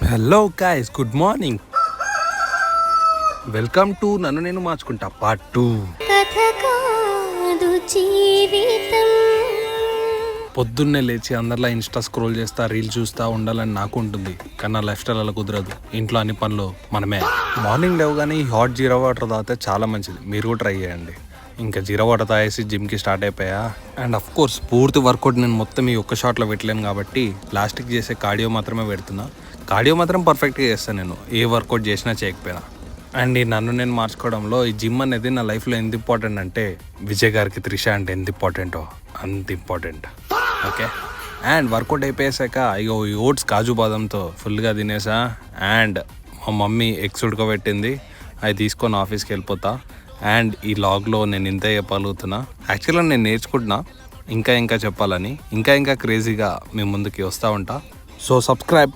Hello guys, good morning. Welcome to నన్ను నేను మార్చుకుంటా part 2. పొద్దున్నే లేచి అందరిలా ఇన్స్టా స్క్రోల్ చేస్తా, రీల్ చూస్తా ఉండాలని నాకు ఉంటుంది. కానీ నా లైఫ్ స్టైల్ అలా కుదరదు. ఇంట్లో అన్ని పనులు మనమే. మార్నింగ్ లేవగానే ఈ హాట్ జీరా వాటర్ తాగితే చాలా మంచిది. మీరు కూడా ట్రై చేయండి. ఇంకా జీరా వాటర్ తాగేసి జిమ్కి స్టార్ట్ అయిపోయా. అండ్ అఫ్ కోర్స్ పూర్తి వర్కౌట్ నేను మొత్తం ఈ ఒక్క షాట్లో పెట్టలేను కాబట్టి లాస్ట్కి చేసే కార్డియో మాత్రమే పెడుతున్నా. కార్డియో మాత్రం పర్ఫెక్ట్గా చేస్తాను నేను, ఏ వర్కౌట్ చేసినా చేయకపోయినా. అండ్ ఈ నన్ను నేను మార్చుకోవడంలో ఈ జిమ్ అనేది నా లైఫ్లో ఎంత ఇంపార్టెంట్ అంటే విజయ్ గారికి త్రిష అంటే ఎంత ఇంపార్టెంటో అంత ఇంపార్టెంట్. ఓకే, అండ్ వర్కౌట్ అయిపోయాక ఇగో ఈ ఓట్స్ కాజు బాదంతో ఫుల్గా తినేసా. అండ్ మా మమ్మీ ఎగ్స్ ఉడకబెట్టింది, అవి తీసుకొని ఆఫీస్కి వెళ్ళిపోతా. అండ్ ఈ లాగ్లో నేను ఇంత చెప్పగలుగుతున్నా. యాక్చువల్గా నేను నేర్చుకుంటున్నా ఇంకా చెప్పాలని, ఇంకా క్రేజీగా మీ ముందుకి వస్తూ ఉంటా. So subscribe.